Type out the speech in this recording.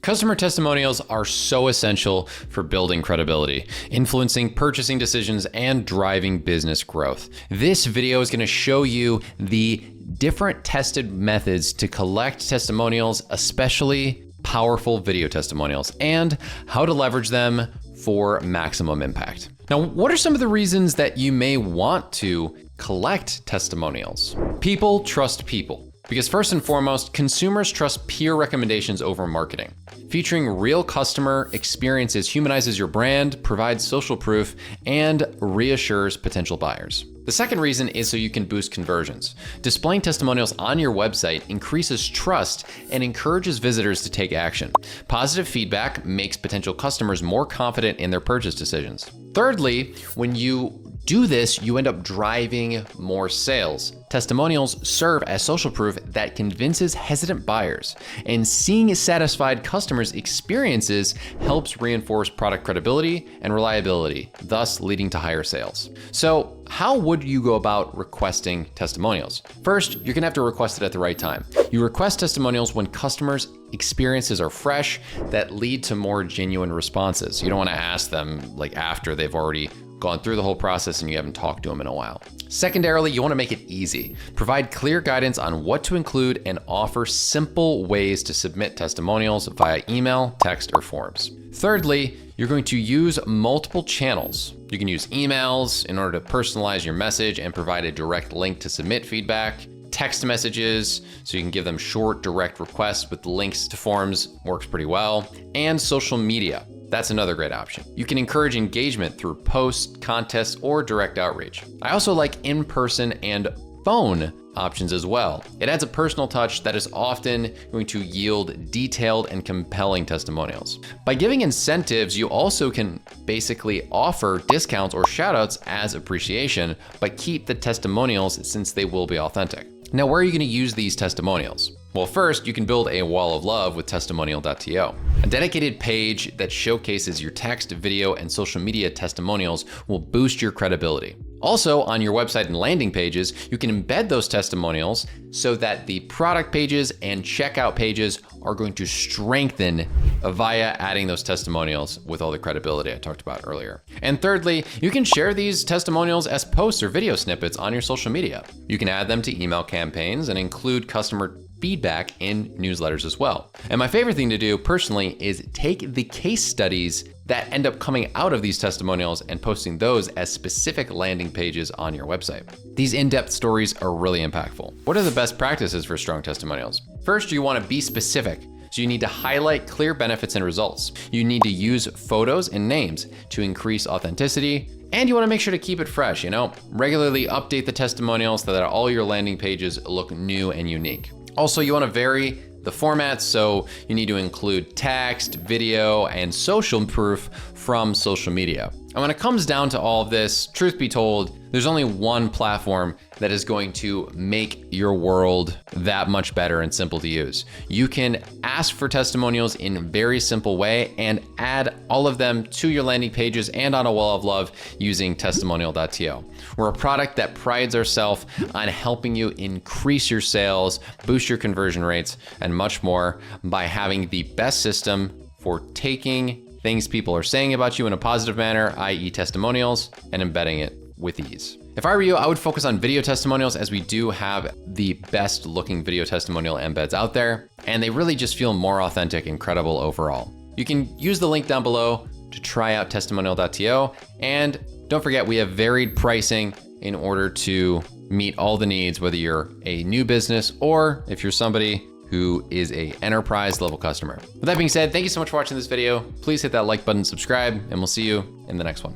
Customer testimonials are so essential for building credibility, influencing purchasing decisions, and driving business growth. This video is going to show you the different tested methods to collect testimonials, especially powerful video testimonials, and how to leverage them for maximum impact. Now, what are some of the reasons that you may want to collect testimonials? People trust people. Because first and foremost, consumers trust peer recommendations over marketing. Featuring real customer experiences humanizes your brand, provides social proof, and reassures potential buyers. The second reason is so you can boost conversions. Displaying testimonials on your website increases trust and encourages visitors to take action. Positive feedback makes potential customers more confident in their purchase decisions. Thirdly, when you do this, you end up driving more sales. Testimonials serve as social proof that convinces hesitant buyers, and seeing satisfied customers' experiences helps reinforce product credibility and reliability, thus leading to higher sales. So, how would you go about requesting testimonials? First, you're gonna have to request it at the right time. You request testimonials when customers' experiences are fresh that lead to more genuine responses. You don't wanna ask them like after they've already gone through the whole process and you haven't talked to them in a while. Secondarily, you want to make it easy. Provide clear guidance on what to include and offer simple ways to submit testimonials via email, text, or forms. Thirdly, you're going to use multiple channels. You can use emails in order to personalize your message and provide a direct link to submit feedback. Text messages, so you can give them short, direct requests with links to forms, works pretty well. And social media. That's another great option. You can encourage engagement through posts, contests, or direct outreach. I also like in-person and phone options as well. It adds a personal touch that is often going to yield detailed and compelling testimonials. By giving incentives, you also can basically offer discounts or shoutouts as appreciation, but keep the testimonials since they will be authentic. Now, where are you going to use these testimonials? Well, first, you can build a wall of love with testimonial.to. A dedicated page that showcases your text, video, and social media testimonials will boost your credibility. Also, on your website and landing pages, you can embed those testimonials so that the product pages and checkout pages are going to strengthen via adding those testimonials with all the credibility I talked about earlier. And thirdly, you can share these testimonials as posts or video snippets on your social media. You can add them to email campaigns and include customer feedback in newsletters as well. And my favorite thing to do personally is take the case studies that end up coming out of these testimonials and posting those as specific landing pages on your website. These in-depth stories are really impactful. What are the best practices for strong testimonials? First, you want to be specific. So you need to highlight clear benefits and results. You need to use photos and names to increase authenticity. And you want to make sure to keep it fresh, regularly update the testimonials so that all your landing pages look new and unique. Also, you want to vary the formats, so you need to include text, video, and social proof from social media. And when it comes down to all of this, truth be told, there's only one platform that is going to make your world that much better and simple to use. You can ask for testimonials in a very simple way and add all of them to your landing pages and on a wall of love using testimonial.to. We're a product that prides ourselves on helping you increase your sales, boost your conversion rates, and much more by having the best system for taking things people are saying about you in a positive manner, i.e. testimonials, and embedding it with ease. If I were you, I would focus on video testimonials, as we do have the best looking video testimonial embeds out there, and they really just feel more authentic and credible overall. You can use the link down below to try out testimonial.to, and don't forget we have varied pricing in order to meet all the needs, whether you're a new business or if you're somebody who is a enterprise level customer. With that being said, thank you so much for watching this video. Please hit that like button, subscribe, and we'll see you in the next one.